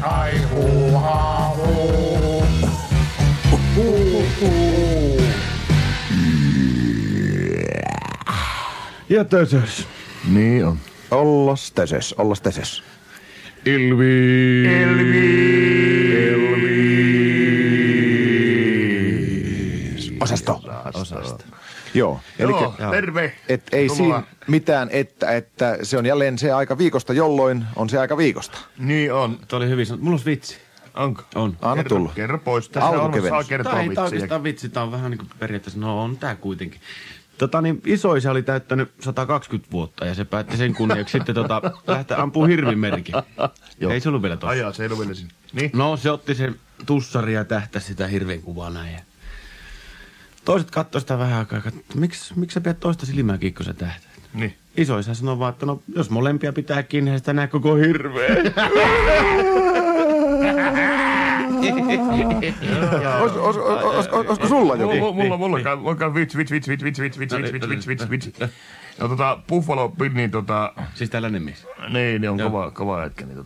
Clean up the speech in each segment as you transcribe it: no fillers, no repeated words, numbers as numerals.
ai huuhaa huu. Ja tösös. Niin on. Ollas teses. Osasto. Joo, eli terve. ei siinä mitään, että se on jälleen se aika viikosta, jolloin on se aika viikosta. Niin on. Tuo oli hyvin sanottu. Mulla on vitsi. Onko? On. Anna tulla. Kerro pois. Tässä saa kertoa Tää ei vitsiä. oikeastaan vitsi, tää on vähän niinku periaatteessa, no on tää kuitenkin. Isoisä oli täyttänyt 120 vuotta ja se päätti sen kunniaksi sitten lähteä ampuu hirvimerkin. Ei se ollut vielä tossa. Ajaa, se ei ollut vielä siinä. Niin? No se otti sen tussari ja tähtäsi sitä hirveän kuvaa näin. Ja toiset katsoi sitä vähän aikaa, että miksi sä pidät toista silmää kiinni, kun sä tähtäät? Niin. Isoisä sanoi vaan, että no jos molempia pitää kiinni, sitä näe koko hirveä. Olisiko sulla joku? Mulla vitsi. No Buffalo Bill, niin Siis tällainen mies. Niin on kova jätkä, niin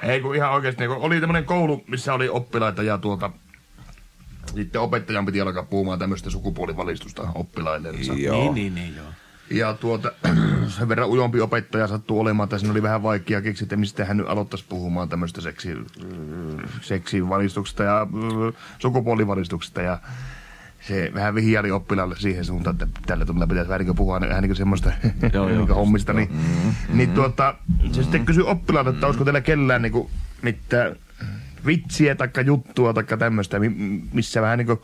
Ei kun ihan oikeesti, niin oli tämmönen koulu, missä oli oppilaita ja sitten opettajan piti alkaa puhumaan tämmöistä sukupuolivalistusta oppilaille. Joo. Niin, joo. Ja sen verran ujompi opettaja sattuu olemaan, että siinä oli vähän vaikea keksiä, että mistä hän nyt aloittaisi puhumaan tämmöistä seksivalistuksesta ja sukupuolivalistuksesta. Ja se vähän vihjaili oppilaalle siihen suuntaan, että tällä tunnilla pitäisi vähän niin puhua vähän niin semmoista niin hommista. Niin se sitten kysyi oppilaalta, että olisiko teillä kellään niin mitään vitsiä taikka juttua taikka tämmöistä, missä vähän niin kuin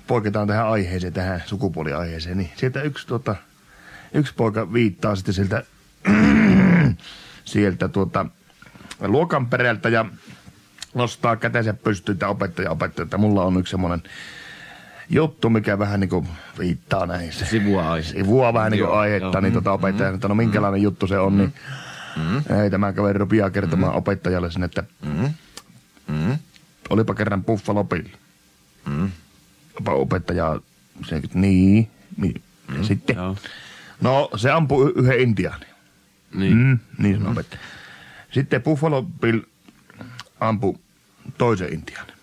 poiketaan tähän aiheeseen, tähän sukupuoliaiheeseen. Niin sieltä yksi poika viittaa sitten sieltä luokan perältä ja nostaa kätensä pystyyn opettaja, että mulla on yksi semmoinen juttu, mikä vähän niinku viittaa näihin. Sivua vähän niinku aihetta, niin opettaja sanoo, että no minkälainen juttu se on, niin ei tämä kaveri rupeaa kertomaan opettajalle sinne, että olipa kerran Buffalo Bill. Opettaja se, niin. Ja sitten, no se ampui yhden intiaanin. Niin sanoo opettaja. Sitten Buffalo Bill ampui toisen intiaanin.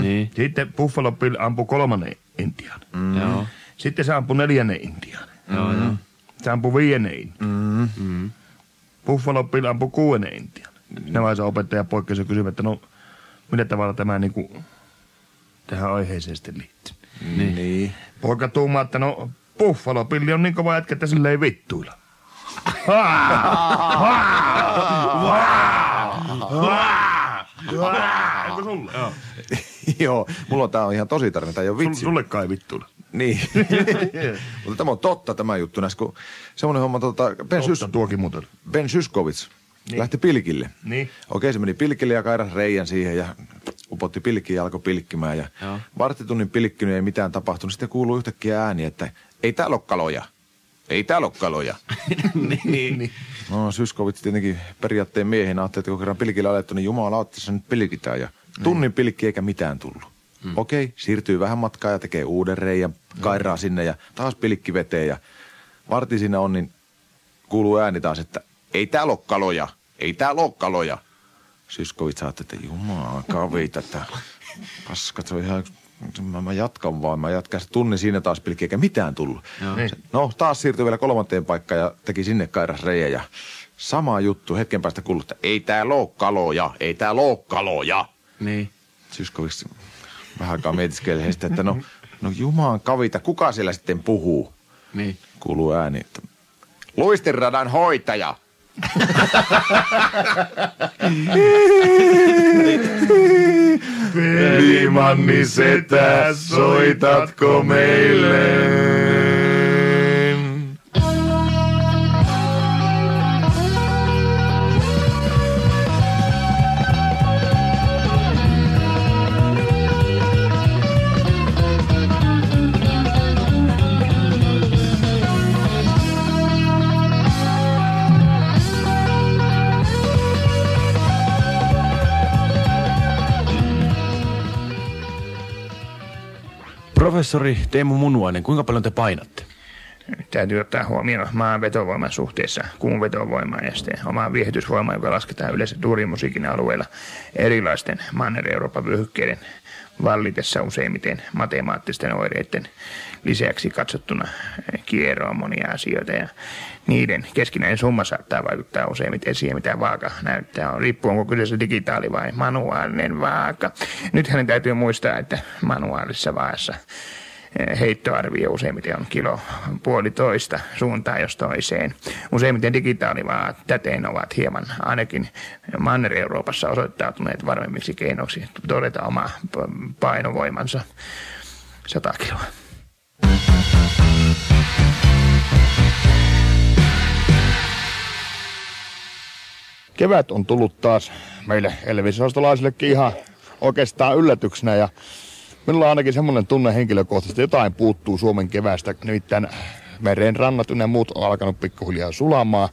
Niin. Sitten Buffalo Bill ampui kolmannen intiaanin. Joo. Sitten se ampui neljännen intiaanin. Joo. Se ampui viidennen intiaanin. Buffalo Bill ampui kuudennen intiaanin. Nämä vaiheessa opettaja poikkesi ja kysyi, että no millä tavalla tämä niinku tähän aiheeseen sitten liittyy. Niin. Poika tuumaa, että no Buffalo Bill on niin kova jätkä, että sille ei vittuilla. Onko sulle? Joo, mulla on tää on ihan tosi tarina, tää ei oo vitsi. Sulle kai vittuilla. Niin. Mutta tämä on totta tämä juttu näissä, kun semmoinen homma Ben Syskovits lähti pilkille. Niin. Okei, se meni pilkille ja kairas reijän siihen ja upotti pilkkiin ja alkoi pilkkimään. Ja varttitunnin pilkkinyt ei mitään tapahtunut. Sitten kuuluu yhtäkkiä ääni, että ei täällä ole kaloja. Ei täällä ole kaloja. Niin. No Syskovits tietenkin periaatteen miehenä ajatteli, että kun kerran pilkille alettu, niin jumala tässä nyt pilkitään. Ja tunnin pilkki eikä mitään tullut. Okei, siirtyy vähän matkaa ja tekee uuden reijän, kairaa sinne ja taas pilkki veteen. Ja varti siinä on, niin kuuluu ääni taas, että ei täällä ole kaloja. Ei täällä ole kaloja. Syskovits ajatteli, että jumala kavita täällä. Paskat, se on ihan... Mä jatkan vaan. Mä jatkan se tunnin siinä taas pilkki, eikä mitään tullut. No, taas siirtyi vielä kolmanteen paikkaan ja teki sinne kairas reijän. Ja sama juttu hetken päästä kuuluu, että ei täällä ole kaloja. Ei täällä ole kaloja. Niin. Syskovits vähän aikaa mietiskelee sitten, että no jumaan kavita, kuka siellä sitten puhuu? Niin. Kuuluu ääni, että luistinradan hoitaja. Velimanni setä, soitatko meille? Professori Teemu Munuainen, kuinka paljon te painatte? täytyy ottaa huomioon maan vetovoiman suhteessa kuun vetovoimaan ja sitten omaan viehätysvoimaan, joka lasketaan yleensä duurimusiikin alueella erilaisten Manner-Euroopan vyöhykkeiden vallitessa useimmiten matemaattisten oireiden lisäksi katsottuna kierroon monia asioita ja niiden keskinäinen summa saattaa vaikuttaa useimmiten siihen, mitä vaaka näyttää. Riippuu, onko kyseessä digitaali vai manuaalinen vaaka. Nythän täytyy muistaa, että manuaalisessa vaassa heittoarvio useimmiten on 1,5 kiloa suuntaan jos toiseen. Useimmiten digitaalivaat täten ovat hieman ainakin Manner-Euroopassa osoittautuneet varmemmiksi keinoiksi todeta oma painovoimansa 100 kiloa. Kevät on tullut taas meille elvisostolaisillekin ihan oikeastaan yllätyksenä ja minulla on ainakin semmoinen tunne henkilökohtaisesti, että jotain puuttuu Suomen keväästä. Nimittäin meren rannat ynnä muut on alkanut pikkuhiljaa sulamaan.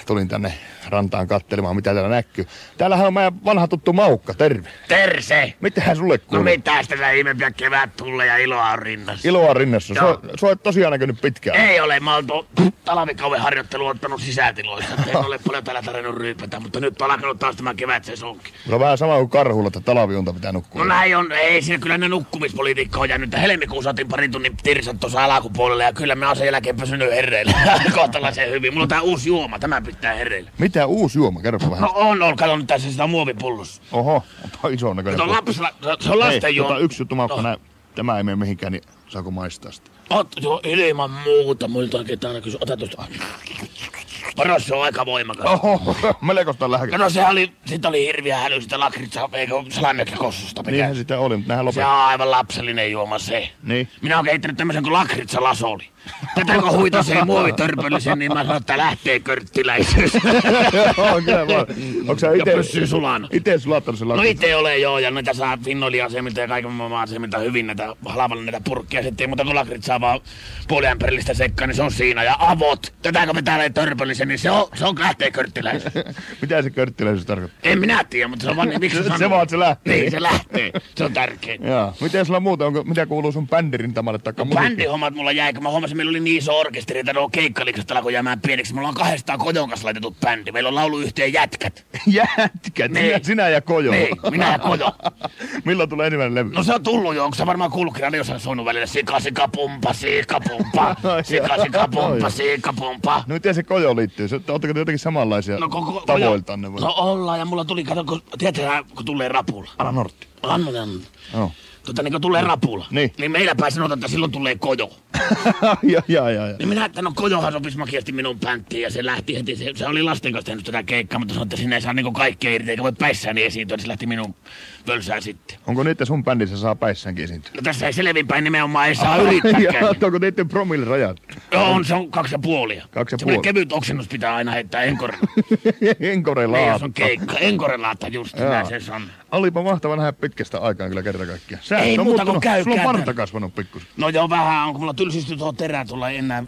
Tulin tänne rantaan katselemaan, mitä täällä näkyy. Täällähän on meidän vanha tuttu Maukka, terve. Terse! Mitähän sulle kuuluu? No mitäs tässä ihmeempiä kevät tulee ja iloa on rinnassa. Iloa on rinnassa. Sä oot tosiaan näkynyt pitkään. Ei ole, mä oon talvikauden harjoittelu ottanut sisätiloissa. En ole paljon täällä tarvinnut ryypätä, mutta nyt on alkanut taas tämä kevätsesonkin. Se on vähän sama kuin karhulla, että talviunta pitää nukkua. No näin on, ei siinä kyllä ne nukkumispolitiikka on jäänyt. Helmikuussa otin parin tunnin tirsat tuossa alakupuolella ja kyllä mä oon sen jälkeen pysynyt herreillä. Kohtalaisen hyvin. Mulla on tää uusi juoma, tämä pitää herreillä. Mitä uusi juoma? Kerropa vähän. No on, kato nyt tässä sitä muovipullossa. Oho, onpa ison näköinen. Se on lasten juoma. Yksi juttu, Maukka, tämä ei mene mihinkään, niin saako maistaa sitä? Joo, ilman muuta. Muilta oikein aina kysy. Ota tuosta. Paras, se on aika voimakas. Oho, melkoista lääkettä. No sit oli hirviä häly sitä lakritsa, eikö salamökkikossusta. Niinhän sitä oli, mutta näinhän lopetti. Se on aivan lapsellinen juoma se. Niin. Minä oon kehittänyt tämmösen kuin lakritsalasoli. Tätä kun huitasee muovitörpöllisen, niin mä sanon, että lähtee körttiläisyys. Joo, kyllä vaan. Onko sä ja pysyy sulana. Ite sulattanut sen lakritsa? No ite ole joo, ja näitä saa Finnoli-asemilta ja kaiken maailman asemilta hyvin näitä halvalla näitä purkkia. Sitten ei muuta kuin lakritsaa vaan puoliämpärillistä sekkaa, niin se on siinä. Ja avot, tätä kun vetää törpöllisen, niin se on lähtee körttiläisyys. Mitä se körttiläisyys tarkoittaa? En minä tiedä, mutta se on vaan niin, miksi se vaan, se lähtee. Niin, se lähtee. Se on tärkein. Jaa. Miten sulla muuta, mitä kuuluu sun bändirintamalle taikka musiikki? Bändihommat mulla jäi, kun mä huomasin, meillä oli niin iso orkesteri, että nuo keikkalikset alkoi jäämään pieneksi. Mulla on 200 Kojon kanssa laitetut bändi. Meillä on lauluyhtyeen jätkät. Jätkät? Niin. Sinä ja Kojo? Niin, minä ja Kojo. Milloin tulee ensimmäinen levy? No se on tullut jo, onko sä varmaan kuullutkin radiossa soinut välillä sika pumpa, sika pumpa. No miten se Kojo liittyy? Oletteko te jotenkin samanlaisia tavoiltanne? No ollaan, ja mulla tuli, kato, tiedätkö, kun tulee rapula. Anna Nortti. Anna. Joo. Niin kun tulee rapula, niin meillä päin sanotaan, että silloin tulee Kojo. Ja. Niin minä, että no Kojohan sopisi makeasti minun pänttiin ja se lähti heti. Se oli lasten kanssa tehnyt tätä keikkaa, mutta sanoi, että sinne ei saa niinku kaikkea irti eikä voi päissäni esiintyä, niin se lähti minun pölsään sitten. Onko nyt, että sun bändissä saa päissäänkin esiintyä? No tässä ei selvinpäin nimenomaan ei saa yrittääkään. Onko teidän promille rajat? Joo, se on 2,5. 2,5. Semmoinen kevyt oksennus pitää aina heittää enkorella. Enkorelaatta. Niin, jos on keikka. Enkorelaatta just, näin se sanoo. Olipa mahtava nähdä pitkästä aikaan kyllä kerta kaikkiaan. Ei muuta kuin käy. Sulla on varta kasvanut pikkusen. No joo, vähän on, kun mulla tylsistyi tuohon terään, tulla ei enää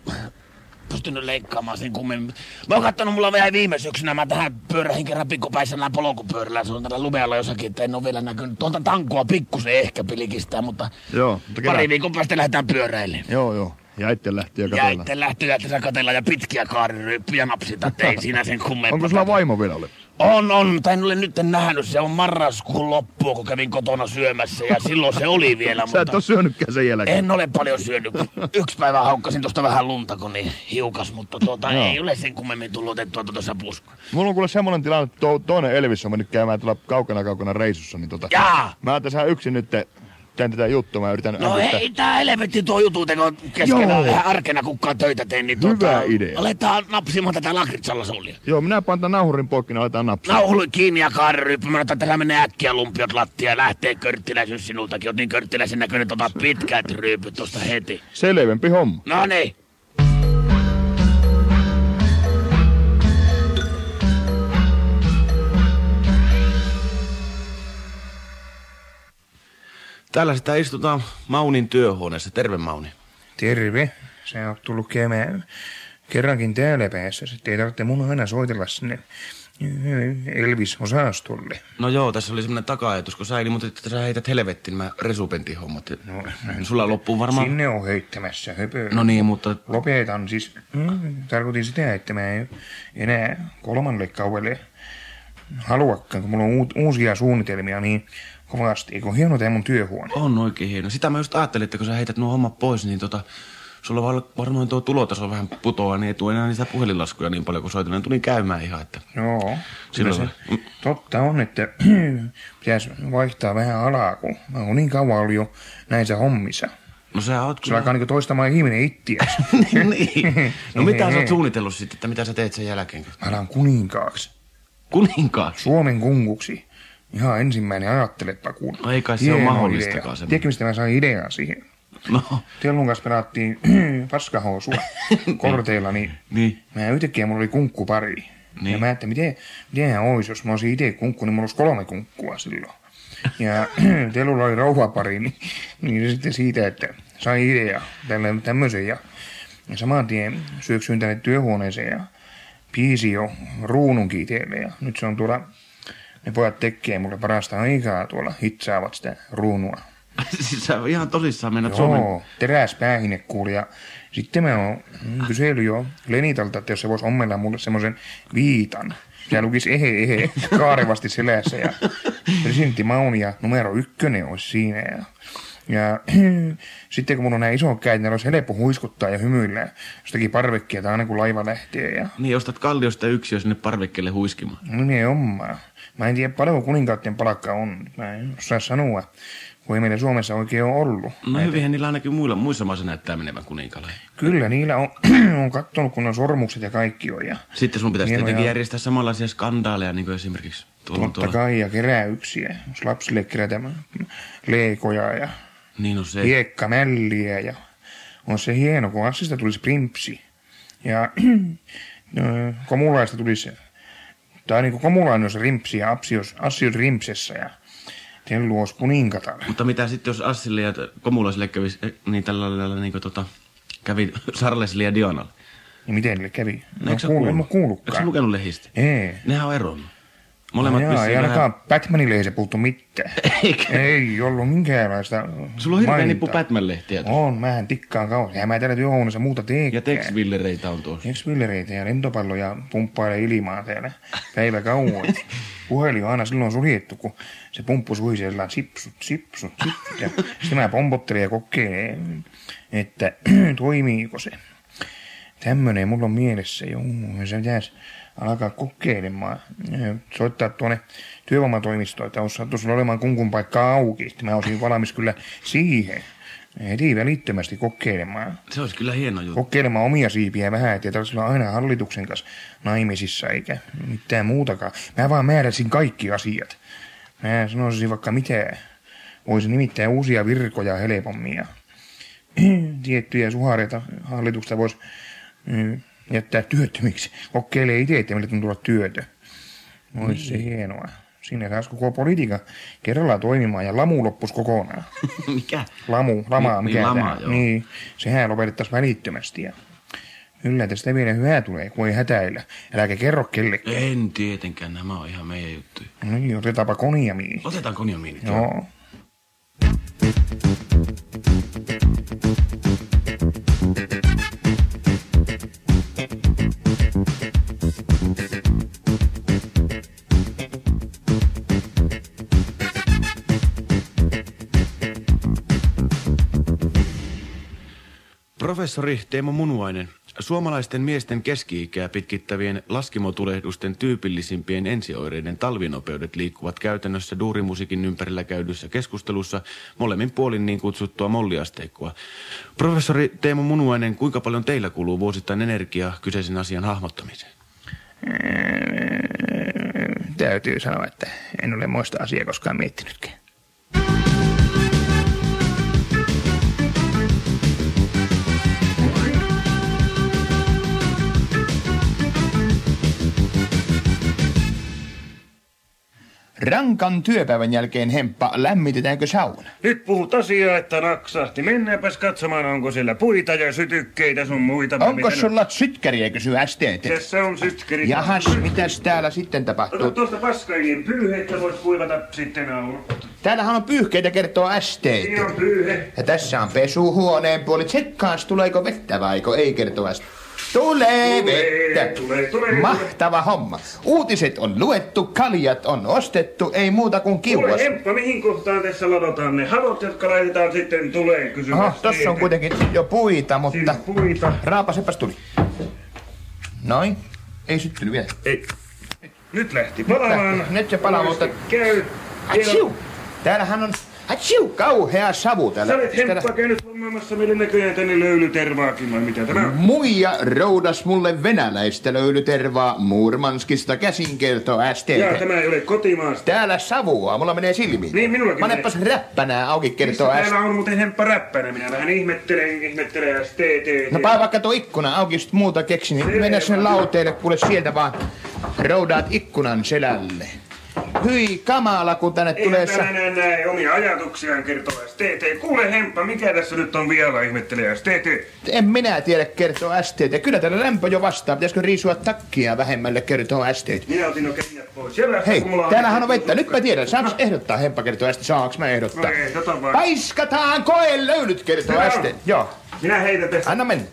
pystynyt leikkaamaan sen kummemmin. Mä oon kattonut, mulla vähän viime syksynä, mä tähän pyörähin kerran pikkupäissä nää polkupyörällä, se on tällä lumealla jossakin, että en oo vielä näkynyt. Tuolta tankua pikkusen ehkä pilikistää, mutta joo, pari viikon päästä lähdetään pyöräille. Joo. Ja itse lähti ja katsellaan. Ja itse lähti ja tässä katsellaan ja pitkiä kaariryyppyjä napsita, ei siinä sen kummempaa. Onko sulla vaimo vielä ole? On, tai en ole nyt nähnyt, se on marraskuun loppua, kun kävin kotona syömässä ja silloin se oli vielä. Sä et ole syönytkään sen jälkeen. En ole paljon syönyt. Yksi päivä haukkasin tuosta vähän lunta, kun niin hiukas, mutta ei ole sen kummemmin tullut otettua tuossa puskua. Mulla on kuule semmonen tilanne, että toinen Elvis on mennyt käymään tuolla kaukana reissussa, niin mä oon tässä yksin nyt teen tätä juttua, mä yritän no ei tää helvetti tuo jutu teko keskenään ihan arkena kukaan töitä teen, niin hyvä idea. Aletaan napsimaan tätä lakritsalasolia. Joo, minä panen tämän nauhurin poikki, niin aletaan napsimaan. Nauhuri kiinni ja kaariryyppy, mä otan tässä menee äkkiä lumpiot lattia ja lähtee körttiläisyys sinultakin. Oot niin körttiläisen näköinen, ota pitkät ryypyt tosta heti. Selvempi homma. No niin. Täällä sitä istutaan Maunin työhuoneessa. Terve, Mauni. Terve. Sä oot tullut käymään kerrankin täällä päässä. Sitten ei tarvitse mun aina soitella sinne Elvis-osastolle. No joo, tässä oli semmoinen taka-ajatus, kun sä ilmoitit, että sä heität helvettiin nämä resupentin hommat. No, sulla loppuu varmaan... Sinne on heittämässä höpö. No niin, mutta... Lopetan siis. Tarkoitin sitä, että mä en enää 3. kaudelle haluakaan, kun mulla on uusia suunnitelmia niin kovasti. Eikö hieno tää mun työhuone? On oikein hieno. Sitä mä just ajattelin, että kun sä heität nuo hommat pois, niin sulla varmaan tuo tulotaso vähän putoaa, niin ei tule enää niitä puhelinlaskuja niin paljon, kun soitin. Tulin käymään ihan, että... Joo, silloin se totta on, että pitäisi vaihtaa vähän alaa, kun mä oon niin kauan ollut jo näissä hommissa. No sä oot kyllä... Se alkaa niinku toistamaan ihminen ittiäsi. niin. No mitä sä oot suunnitellut sitten, että mitä sä teet sen jälkeen? Mä alan kuninkaaksi. Kuninkaaksi? Suomen kunkuksi. Ihan ensimmäinen ajattelepa kun... No ei kai se ole mahdollistakaan semmoinen. Tiedätkö, mistä mä sain ideaa siihen? No. Tellun kanssa pelattiin paskahousua korteilla, niin mä yhtäkkiä mulla oli kunkkupari. Niin. Ja mä että mitenhän ois, jos mä olisin itse kunkku, niin mulla olisi 3 kunkkua silloin. Ja Tellulla oli rouvapari, niin sitten siitä, että sai idea tämmöisen. Ja saman tien syöksyin tänne työhuoneeseen ja piisi jo ruununkin itselle. Ja nyt se on tuolla, ne pojat tekee mulle parasta aikaa tuolla, hitsaavat sitä ruunua. Siis sä ihan tosissaan mennät Suomen... Joo, teräspäähine kuuli. Ja sitten mä oon kysellyt jo Lenitalta, että jos se voisi ommella mulle semmoisen viitan. Se lukisi ehe kaarevasti selässä ja presidentti Maunia numero 1 olisi siinä. Ja sitten kun mulla on nämä isot kädet, niin olisi helppo huiskuttaa ja hymyillä jostakin parvekkeelta aina kun laiva lähtee. Ja... Niin, ostat Kalliosta yksi sinne parvekkeelle huiskimaan. No niin, ommaa. Mä en tiedä paljonko kuninkaiden palkka on. Mä en osaa sanoa. Kun ei meillä Suomessa oikein ole ollut. No hyvinhän niillä ainakin muissa maissa näyttää menevän kuninkaalle. Kyllä, niillä on katsonut, kun on sormukset ja kaikki on. Ja sitten sun pitäisi tietenkin järjestää samanlaisia skandaaleja, niin kuin esimerkiksi totta kai, ja keräyksiä. Jos lapsille kerätään leekoja ja niin se... hiekkamälliä. Ja on se hieno, kun Assista tulisi primpsi. Ja Komulaista tulisi, tai niin kuin Komulainen olisi rimpsi ja Assi olisi rimpsessä ja Tellu olisi kuninkatar. Mutta mitä sitten, jos Assille ja Komulaisille kävisi, niin tällä lailla niin kävi Charlesille ja Dianalle? Ja miten niille kävi? No, eikö sä lukenut lehdistä? Ei. Nehän on eronnut. Molemmat ei ainakaan Batmanille ei se puuttu mitään. Eikä? Ei ollut minkäänlaista sulla on hirveä nippu Batman-lehtiä tuossa. On, mähän tikkaan kauan. Ja mä täällä työhuoneessa muuta teekään. Ja Tex-Willereitä on tuossa. Tex-Willereitä ja lentopalloja pumppailee ilmaa täällä päivä kauan. Puhelin on aina silloin suljettu, kun se pumppu sui siellä sipsut. Ja sitten mä pompottelin ja kokeilen, että toimiiko se. Tämmönen mulla on mielessä, joo. Se pitäisi alkaa kokeilemaan. Soittaa tuonne työvoimatoimistoon, että olisi saattu sulla olemaan kunkun paikkaa auki. Sitten mä olisin valmis kyllä siihen. Heti välittömästi kokeilemaan. Se olisi kyllä hieno juttu. Kokeilemaan omia siipiä vähän, ettei tarvitse olla aina hallituksen kanssa naimisissa eikä mitään muutakaan. Mä vaan määräsin kaikki asiat. Mä sanoisin vaikka mitään. Voisin nimittäin uusia virkoja helpommin ja tiettyjä suhareita hallituksesta voisi jättää työttömiksi. Kokeilee itse, että meille tuntuu työtä. Olisi se hienoa. Sinne saisi koko politiikan kerrallaan toimimaan ja lamu loppuisi kokonaan. Mikä? Lama, mikä lama, tämä? Joo. Niin, sehän lopetettaisiin välittömästi. Ja kyllä tästä vielä hyvää tulee, kun ei hätäillä. Äläkä kerro kellekään. En tietenkään, nämä on ihan meidän juttuja. No niin, otetaanpa konjamiini. Otetaan konjamiinit. Joo. Professori Teemu Munuainen, suomalaisten miesten keski-ikää pitkittävien laskimotulehdusten tyypillisimpien ensioireiden talvinopeudet liikkuvat käytännössä duurimusiikin ympärillä käydyssä keskustelussa molemmin puolin niin kutsuttua molliasteikkoa. Professori Teemu Munuainen, kuinka paljon teillä kuluu vuosittain energiaa kyseisen asian hahmottamiseen? Täytyy sanoa, että en ole muista asiaa koskaan miettinytkään. Rankan työpäivän jälkeen, Hemppa, lämmitetäänkö sauna? Nyt puhut asiaa, että naksahti. Mennäänpäs katsomaan, onko siellä puita ja sytykkeitä sun muita. Onko sulla sytkäriä, kysyy STT? Tässä on sytkäri. Jahas, mitäs täällä sitten tapahtuu? Ota tuosta paskailien pyyhettä, voit kuivata sitten alla. Täällähän on pyyhkeitä, kertoo STT. Siinä on pyyhe. Ja tässä on pesuhuoneen puoli. Tsekkaas, tuleeko vettä vaiko ei, kertoo STT. Tulee vettä. Tulee. Mahtava homma. Uutiset on luettu, kaljat on ostettu, ei muuta kuin kiuas. Kuule Hemppa, mihin kohtaan tässä ladotaan ne halot, jotka laitetaan sitten tuleen kysymään? Oho, tossa on kuitenkin jo puita, mutta... Siinä on puita. Raapasepas tuli. Noin. Ei syttynyt vielä. Ei. Nyt lähti palamaan. Nyt se palaa, mutta... Käy. Atsiu! Täällähän on... Atsiu! Kauhea savu täällä. Sä olet Hemppa käynyt hommaamassa meille näköjään tänne löylytervaakin, vai mitä tämä on? Muija roudas mulle venäläistä löylytervaa Murmanskista käsin, kertoo STT. Jaa, tämä ei ole kotimaasta. Täällä savua, mulla menee silmiin. Niin, minullakin Panepas räppänää auki, kertoo STT. Täällä on muuten Hemppa räppänä, minä vähän ihmettelen STT. No päivä vaikka tuo ikkuna auki, just muuta keksin, niin mennä sen lauteelle, kuule sieltä vaan roudaat ikkunan selälle. Hyi kamala, kun tänne tulee... Eihän tänään näe omia ajatuksiaan, kertoo STT. Kuule Hemppa, mikä tässä nyt on vielä, ihmettelee STT? En minä tiedä, kertoo STT. Kyllä täällä lämpö jo vastaa. Pitäisikö riisua takkia vähemmälle, kertoo STT. Minä otin jo kengät pois. Hei, täällähän on vettä. Nyt mä tiedän. Saanko ehdottaa, Hemppa, kertoo STT? Saanko mä ehdottaa? No ehdota vaan. Paiskataan koelöylyt, kertoo STT. Joo. Minä heitän tässä. Anna mennä.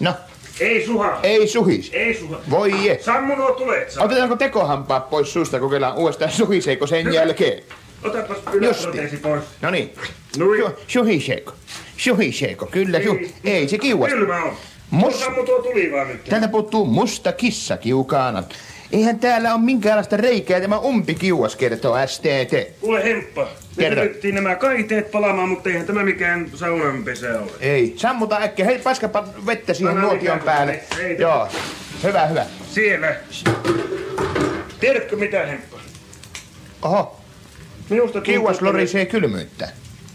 No. Ei suha. Ei suhis. Ei suha. Voi je. Sammu nuo tulet. Otetaanko tekohampaat pois suusta, kokeillaan uudestaan suhiseeko sen jälkeen? Otapas yläproteesi pois. No niin. Nui. Suhiseeko? Suhiseeko? Kyllä. Ei se kiuas. Kylmä on. Sammu tuo tuli vaan nyt. Täältä puuttuu musta kissa kiukaana. Eihän täällä ole minkäänlaista reikää, tämä umpikiuas, kertoo STT. Kuule Hemppa, me pyrittiin nämä kaiteet palaamaan, mutta eihän tämä mikään saunanpesä ole. Ei, sammuta äkkiä. Hei, paskapa vettä siihen nuotion päälle. Joo, hyvä. Siellä. Tiedätkö mitä, Hemppa? Oho, Minusta kiuas lorisee kylmyyttä.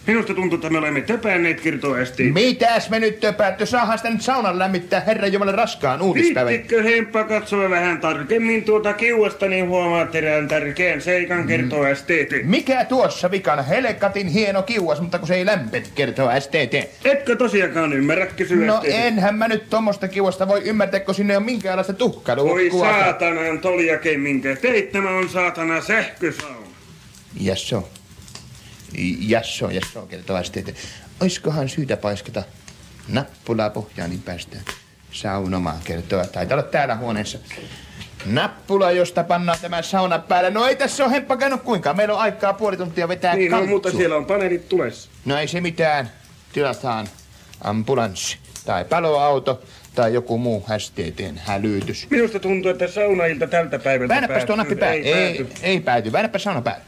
Minusta tuntuu, että me olemme töpänneet, kertoo STT. Mitäs me nyt töpäätty? Saahan sitä nyt saunan lämmittää Herran Jumala raskaan uutispäivän. Viittikö Hemppa katsoa vähän tarkemmin tuota kiuasta, niin huomaat erään tärkeän seikan, kertoo STT. Mikä tuossa vikana? Helekatin hieno kiuas, mutta kun se ei lämpet, kertoo STT. Etkö tosiaankaan ymmärrä, kysyä No STT? enhän mä nyt tommosta kiuasta voi ymmärtää, kun sinne ei ole minkäänlaista tuhkailua. Oi saatanaan toljake, minkä teit, tämä on saatana sähkösauna. Jasso, kertoo STT. Oiskohan syytä paiskata nappulaa pohjaan, niin päästään saunomaan, kertoo. Taitaa olla täällä huoneessa. Nappula, josta pannaan tämä sauna päälle. No ei tässä ole Hemppa käynyt kuinkaan. Meillä on aikaa puoli tuntia vetää Niin, kaltsua. no, mutta siellä on paneelit tulessa. No ei se mitään. Tilataan ambulanssi tai paloauto tai joku muu STT:n hälytys. Minusta tuntuu, että saunailta tältä päivältä Väännäpäs tuo nappi päälle. Ei pääty. Väännäpä sauna päälle.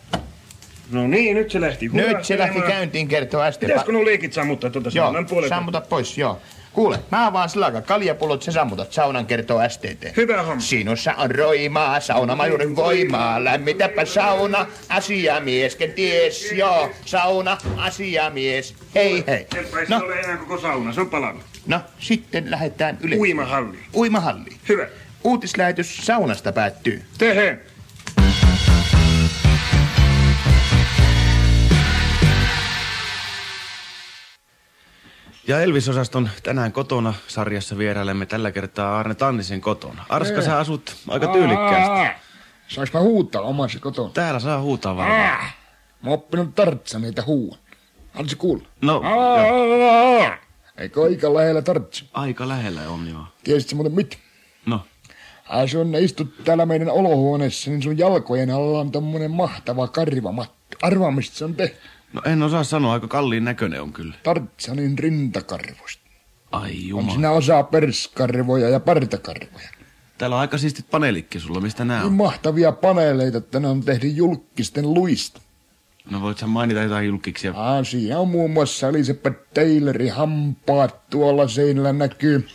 No niin, nyt se lähti. Nyt se lähti käyntiin, kertoo STT. Pitäisikö nuo liikit sammuttaa tuota saunan puolelta? Joo, sammuta pois, joo. Kuule, mä avaan sillä aikaa kaljapullot, sä sammutat saunan, kertoo STT. Hyvä homma. Sinussa on roimaa, saunamajuuden voimaa. Lämmitäpä sauna, asiamies, kenties, joo. Sauna, asiamies, hei. Ei se ole enää koko sauna, se on palannut. No, sitten lähdetään yli. Uimahalliin. Hyvä. Uutislähetys saunasta päättyy. Tehe. Ja Elvis-osaston tänään kotona sarjassa vierailemme tällä kertaa Arne Tannisen kotona. Arska, sä asut aika tyylikkäästi. Saanko mä huutaa omassa kotona? Täällä saa huutaa varmaan. Mä oon oppinut tartsa niitä huuan. Haluatko kuulla? No, Eikö aika lähellä tartsa? aika lähellä on joo. Tiesitkö muuten mitä? No, Sun istut täällä meidän olohuoneessa, niin sun jalkojen alla on tommonen mahtava karvamatto. Arvaa, mistä se on tehty. no en osaa sanoa, aika kalliin näköinen on kyllä. Tartsanin rintakarvosta. Ai On jumala. siinä osaa perskarvoja ja partakarvoja. Täällä on aika siistit paneelikki sulla, mistä nää Niin on? mahtavia paneeleita, että ne on tehty julkisten luista. No voit sä mainita jotain julkiksia? Siinä on muun muassa Elizabeth Taylorin hampaat tuolla seinällä näkyy.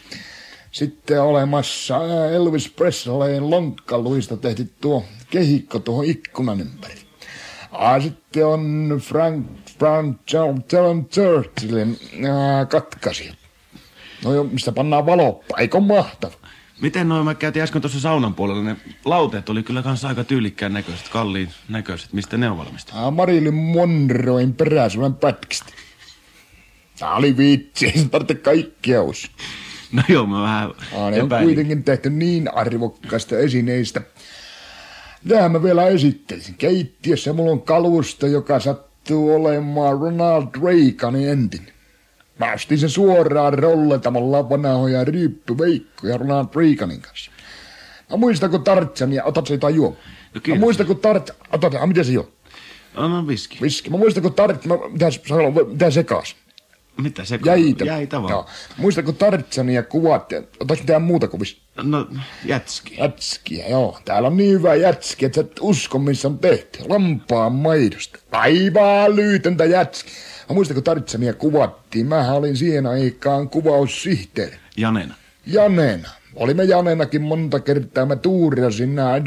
Sitten olemassa Elvis Presleyn lonkkaluista tehty tuo kehikko tuohon ikkunan ympäri. Sitten on Frank Brown John Churchillin katkaisija. No jo, mistä pannaan valoppa, eikö mahtava? Miten noin, mä käytiin äsken tuossa saunan puolella, ne lauteet oli kyllä kans aika tyylikkään näköiset, kalliin näköiset. Mistä ne on valmistettu? Marilyn Monroen peräsuolen pätkistä. Tää oli vitsi, ei tarvitse kaikkia uskoa. No joo, mä vähän Ne on kuitenkin tehty niin arvokkaista esineistä. Tähän mä vielä esittelisin. Keittiössä mulla on kalusto, joka sattuu olemaan Ronald Reaganin entinen. Mä ostin sen suoraan rolletamalla vanhoja ryyppyveikkoja Ronald Reaganin kanssa. Mä muistan, kun Tarzania... Otat se jotain juomaa. No, mä muistan, kun miten se juo? No viski. Viski. Mä muistan, kun mitä sekas? Mitä se? Jäitä vaan. Muistan, kun Tarzania kuvat, otatko mitään muuta kuvista? No, jätskiä. Jätskiä, joo. Täällä on niin hyvä jätski, että sä et usko, missä on tehty. Lampaan maidosta. Aivan lyytöntä jätski. Mä muistan, kun Tarzania kuvattiin. Mähän olin siihen aikaan kuvaussihteeri. Janena. Olimme Janenakin monta kertaa. Mä tuurasin nää.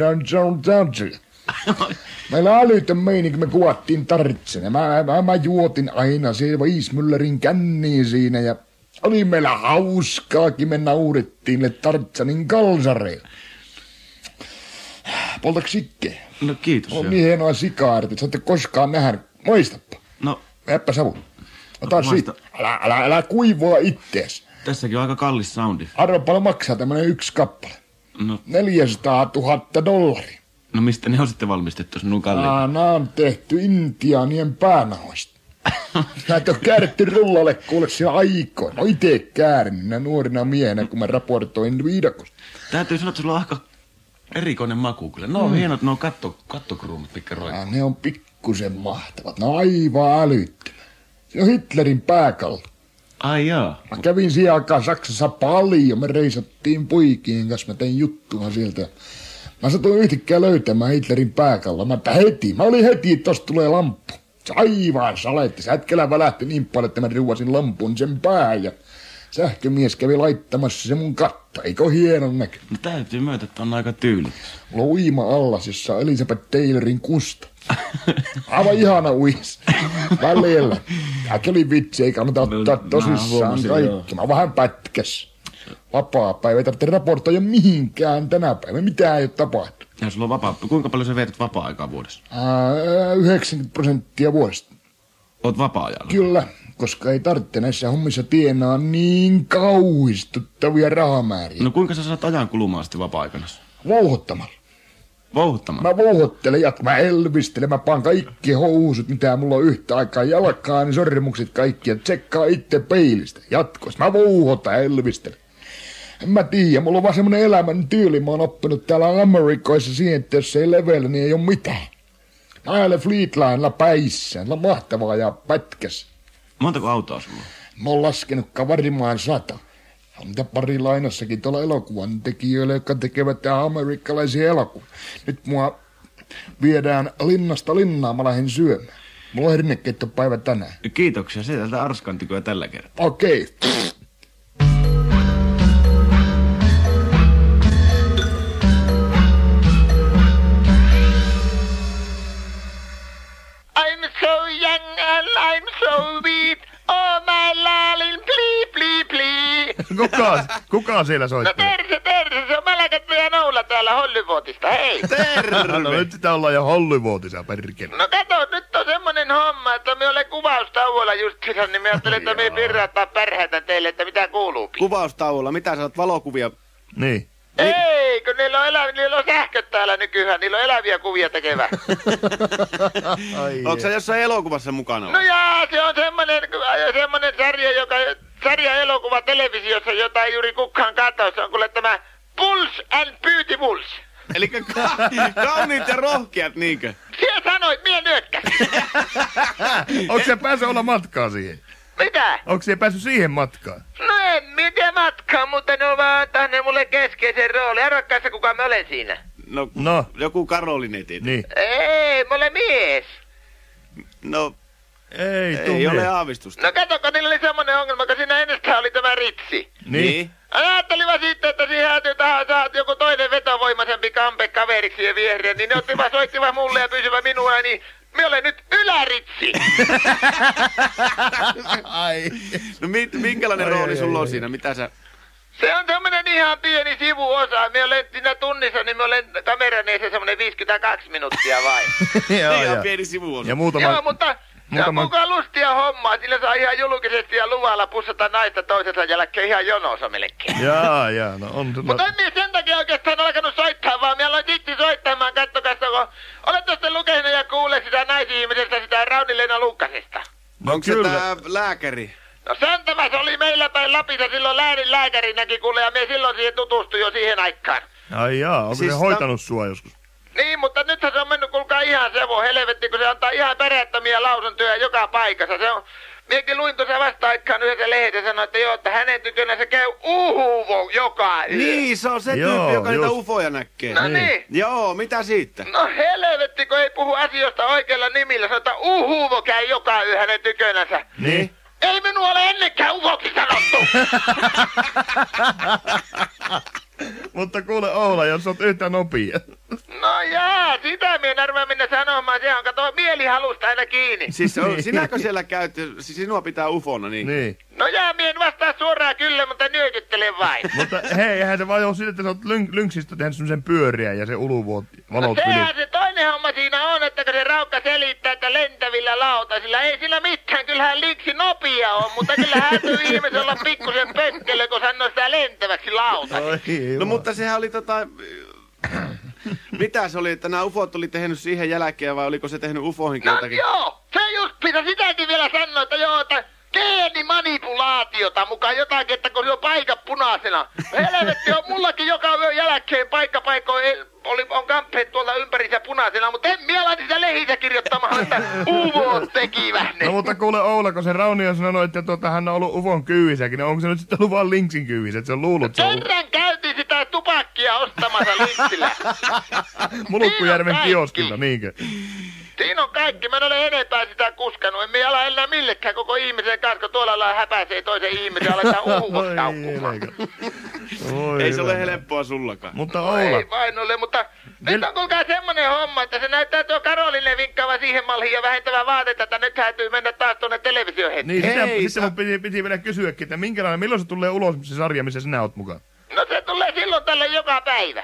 Meillä älytön meininki, me kuvattiin Tarzania. Mä juotin aina se Weissmüllerin känniin siinä ja oli meillä hauskaakin. Me naurettiin ne Tarzanin kalsareilla. Poltaks sikkeä? No kiitos. On niin hienoa sikaarit, sä ette koskaan nähdä. Maistappa. No. Jäppä savu. Ota siitä. Älä kuivua ittees. Tässäkin on aika kallis soundi. Arvo paljon maksaa tämmönen yksi kappale. No. $400,000. No mistä ne on sitten valmistettu, jos ne on kalliita? Nää on tehty intiaanien päänahoista. Näitä on kääritty rullalle kuule siellä aikoina. Mä oon ite käärinyt nuorina miehenä, kun mä raportoin viidakosta. Täytyy sanoa, että sulla on aika erikoinen maku kyllä. No on hienot, ne on kattokruunut, mitkä roikkuu. Ne on pikkusen mahtavat, ne on aivan älyttömät. Se on Hitlerin pääkallo. Ai jaa. Mä kävin siihen aikaan Saksassa paljon, me reisattiin poikien kanssa, mä tein juttua sieltä. Mä satuin yhtäkkiä löytämään Hitlerin pääkallo. Mä olin heti, että tosta tulee lamppu. Se aivan saletti. Sätkelä välähti niin paljon, että mä ruuasin lampun sen päähän. Ja sähkömies kävi laittamassa se mun katto. Eikö hienon näkö? No täytyy myötä, että on aika tyylikäs. Mulla on uima-allas, jossa on Elizabeth Taylorin kusta. Aivan ihana uis. Välillä. Tääkin oli vitsi, ei kannata ottaa tosissaan kaikki. Mä vähän pätkäs. Vapaa-päivä, ei tarvitse raportoida mihinkään tänä päivänä. Mitään ei ole tapahtunut. Ja sulla on vapaa. Kuinka paljon sä vietät vapaa-aikaa vuodessa? 90% vuodesta. Oot vapaa-ajalla? Kyllä, koska ei tarvitse näissä hommissa tienaa niin kauhistuttavia rahamääriä. No kuinka sä saat ajan kulumaan sitten vapaa-aikana? Vouhottamalla. Vouhottamalla? Mä vouhottelen ja mä elvistelen. Mä paan kaikki housut, mitä mulla on yhtä aikaa. Jalkaan, sormukset kaikki ja tsekkaa itse peilistä. Jatkossa mä vouhotan ja elvistelen. En mä tiedä, mulla on vaan semmonen elämän tyyli. Mä oon oppinut täällä Amerikoissa siihen, että jos ei levellä, niin ei oo mitään. Näillä Fleetlinella päissään, on mahtavaa ja pätkäs. Montako autoa sulla on? Mä oon laskenut varmaan 100. On mitä pari lainassakin tuolla elokuvan tekijöille, jotka tekevät tää amerikkalaisia elokuvia. Nyt mua viedään linnasta linnaan, mä lähden syömään. Mulla on hernekeittopäivä tänään. Kiitoksia, se tältä arskantikoja tällä kertaa. Okei. I'm so young and I'm so weak. Oh my darling, plee. Kuka siellä No soittaa? terse, se on Mälkättä ja Noula täällä Hollywoodista, hei. Terve! No nyt sitä ollaan jo Hollywoodissa, perkele. No kato, nyt on semmonen homma, että me olen kuvaustauolla just sisään, niin me ajattelin, että me virrattaa pärhätä teille, että mitä kuuluupi. Kuvaustauolla, mitä sä oot valokuvia? Niin. Ei, kun niillä on sähköt täällä nykyään, niillä on eläviä kuvia tekevä. Onko sä jossain elokuvassa mukana? No jaa, se on semmonen sarja-elokuva televisiossa, jota ei juuri kukaan katso. Se on kuule tämä Pulse and Beautifuls. Elikkä kauniit ja rohkeat, niinkö? Siellä sanoit, mie nyökkäs. Onko se päässyt olla matkaa siihen? Mitä? Onko se päässyt siihen matkaan? No en tiedä matkaa, mutta ne on vaan antaneet mulle keskeisen roolin. Arvokkaassa kuka mä olen siinä? No. Joku Karolinetti. Niin. Ei, mä olen mies. No, ei ole aavistusta. No katsokaa, niillä oli semmonen ongelma, kun siinä ennestään oli tämä ritsi. Niin. Ajattelivat sitten, että siihen häytyy saat joku toinen vetovoimaisempi kampe kaveriksi ja viereen, niin ne soittivat mulle ja pysyvät minua, niin me olen nyt yläritsi. Ai. No minkälainen rooli sulla on siinä? Mitä sä... Se on semmonen ihan pieni sivuosa. Me olen siinä tunnissa, niin me olen kameraneessa semmonen 52 minuuttia vain. Ihan pieni sivuosa. Ja muutama... Joo, mutta se on mukaan lustia hommaa. Sillä saa ihan julkisesti ja luvalla pussata naista toisensa jälkeen ihan jonossa melkein. Jaa, no on... Mutta en minä sen takia oikeastaan alkanut soittaa, vaan minä aloin itse soittamaan. Kattokas, kun olette sitten lukenut ja kuulleet sitä naisihmisestä, sitä Rauni-Leena Lukkasesta. Onko se tää lääkäri? No Säntämä, se oli meillä päin Lapissa silloin lääkärinäkin kuule, ja me silloin siihen tutustuin jo siihen aikaan. Ai jaa, onko se hoitanut sua joskus? Niin, mutta nythän se on mennyt kuulkaa ihan sevo helvetti, kun se antaa ihan perättömiä lausuntoja joka paikassa. Se on, miekin luin tuossa vasta-aikaan yhdessä lehdessä ja sanoi, että joo, että hänen tykönä se käy uhuvo joka yö. Niin, se on se tyyppi, joka niitä ufoja näkee. No niin. Joo, mitä siitä? No helvetti, kun ei puhu asioista oikealla nimillä. Sanoo, että uhuvo käy joka yö hänen tykönänsä. Niin. Ei minua ole ennenkään uvoksi sanottu. Mutta kuule Oula, jos oot yhtä nopea. No jaa, sitä minä arvaan mennä sanomaan. Se on, kato, mielihalusta aina kiinni. Siis sinäkö siellä käyt, siis sinua pitää ufona, niin? No jaa, minä en vastaa suoraan kyllä, mutta nyökyttelen vain. Mutta hei, eihän se vaan johdu siitä, että sä oot lynksistä tehnyt semmosen pyöriä ja se uluvuot valot no sehän se toinen homma siinä on, että kun se Raukka selittää, että lentävillä lautasilla, ei sillä mitään, kyllähän lynksi nopea on, mutta kyllähän täytyy ihmisen olla pikkusen pökkele, kun sanoo sitä lentäväksi lautaksi. No mutta sehän oli mitä se oli, että nämä ufot oli tehnyt siihen jälkeen vai oliko se tehnyt ufoihinkin jotakin? No joo, se just pitää sitäkin vielä sanoa, että joo, että geenimanipulaatiota mukaan jotakin, että kun se on paikat punaisena. Helvetti on mullakin joka yön jälkeen on kamppeet tuolta ympärissä punaisena, mutta en minä laita sitä lehissä kirjoittamaan, että uvot tekivät ne. No mutta kuule Oula, kun se Rauni sanoi, että hän on ollut ufon kyyvissäkin, niin onko se nyt sitten ollut vaan linksin kyyvissä, että se on luullut se on... Kerran käytiin sitä tupakkia ostamassa linksillä. Mulukkujärven kioskilta, niinkö? Siinä on kaikki. Mä en ole enempää sitä kuskannut. En minä ala enää millekään koko ihmisen kanssa, kun tuolla lailla häpäisee toisen ihmisen, aletaan uvot kaukkumaan. Ei se ole helppoa sullakaan. Mutta Oula... Ei vain ole, mutta nyt on kuulkaa semmonen homma, että se näyttää tuo Karoline vinkkaava siihen malliin ja vähentävä vaatetta, että nyt täytyy mennä taas tuonne televisioon heti. Niin, sitten mun piti vielä kysyäkin, että milloin se tulee ulos se sarja, missä sinä oot mukaan? No se tulee silloin tällä joka päivä.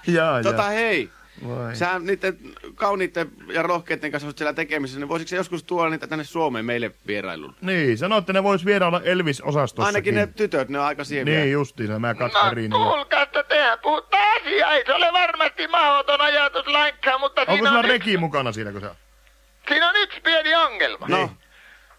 Jaa. Hei. Vai. Sä niiden kauniitten ja rohkeiden kanssa olet siellä tekemisissä, niin voisitko joskus tuoda niitä tänne Suomeen meille vierailulle? Niin, sano, että ne vois vierailla Elvis-osastossakin. Ainakin ne tytöt, ne on aika sieviä. Niin, justiinsa, mä Katkariin. No, kuulkaa, että tehän puhutaan asiaa. Ei se ole varmasti mahdoton ajatus lainkaan, mutta onko siinä on... Onko reki mukana siinä, kun sä... Siinä on yksi pieni ongelma. No.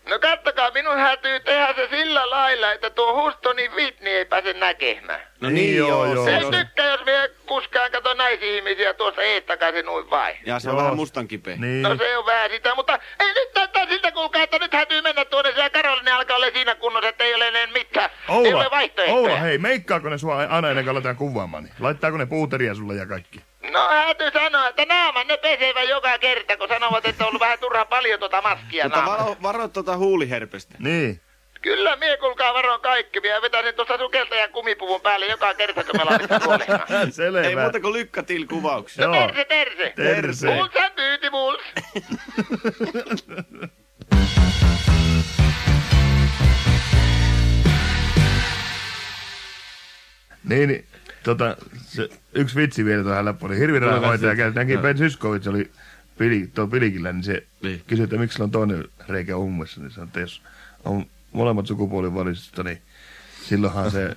No kattokaa, minun täytyy tehdä se sillä lailla, että tuo Hustoni Whitney ei pääse näkemään. No niin joo. Se ei tykkää, jos me kuskaan kato naisihmisiä tuossa eestakaisin noin vai. Ja se on vähän mustan kipeä. Niin. No se on vähän sitä, mutta ei nyt näyttää siltä kuulkaa, että nyt täytyy mennä tuonne, sillä Karoline alkaa olla siinä kunnossa, että ei ole enää mitään. Ei ole vaihtoehtoja. Oula, hei, meikkaako ne sua aina ennen kuin aletaan kuvaamaan? Niin? Laittaako ne puuteria sulle ja kaikki? No täytyy sanoa, että naaman ne pesevä joka kerta, kun sanovat, että on ollut vähän turhaan paljon tuota maskia naamassa. Mutta varo tuota huuliherpestä. Niin. Kyllä, mie kuulkaa varon kaikki. Mie vetäisin tuosta sukeltajan kumipuvun päälle joka kerta, kun me laitetaan huolemaan. Selvä. Ei muuta kuin lykkätil-kuvauksia. No terse. Muls ja pyyti muls. Niin, se yksi vitsi vielä tuohon läppuun. Hirviranhoitaja näki Ben Zyskowicz oli Pilikillä, niin se kysyi, että miksi sillä on toinen reikä ummessa. Niin sanoi, että jos on molemmat sukupuolin valisista, niin silloinhan se...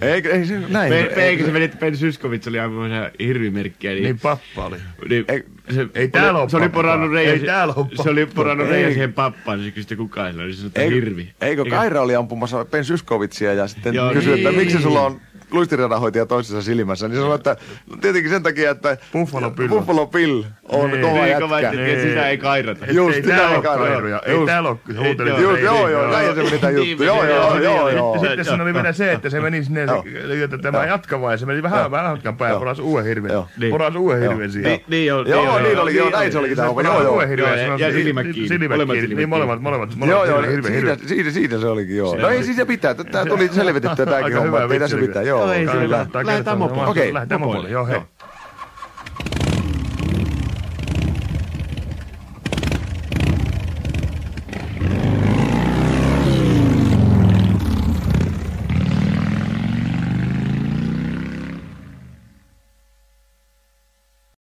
Ei se näin. Eikö se meni, että Ben Zyskowicz oli aivan hirvimerkkiä. Niin pappa oli. Ei täällä ole. Se oli porannut reijä siihen pappaan, niin se kysyi kukaan sillä oli, se sanoi, että hirvi. Eikö Kaira oli ampumassa Ben Zyskowiczia ja sitten kysyi, että miksi sulla on luistiridanhoitaja toisessa silmässä, niin sanoi, että tietenkin sen takia, että Buffalo Bill on kova jätkä. Niin, sitä ei kairata. Just, sitä ei kairata. Ei täällä ole huutelit. Joo, näin se meni tämä juttu. Joo. Sitten siinä oli vielä se, että se meni sinne, että tämä jatkava, ja se meni vähän matkan päälle ja porasi uuden hirven. Porasi uuden hirven siihen. Joo, näin se olikin tämä homma. Ja silmät kiinni. Niin molemmat. Joo, siitä se olikin, joo. No ei siis se pitää, tämä tuli selvitettyä tämäkin homma, ei tässä mitään, joo. Lähdetään mopoon. Okei. Lähdetään mopoille, joo hei.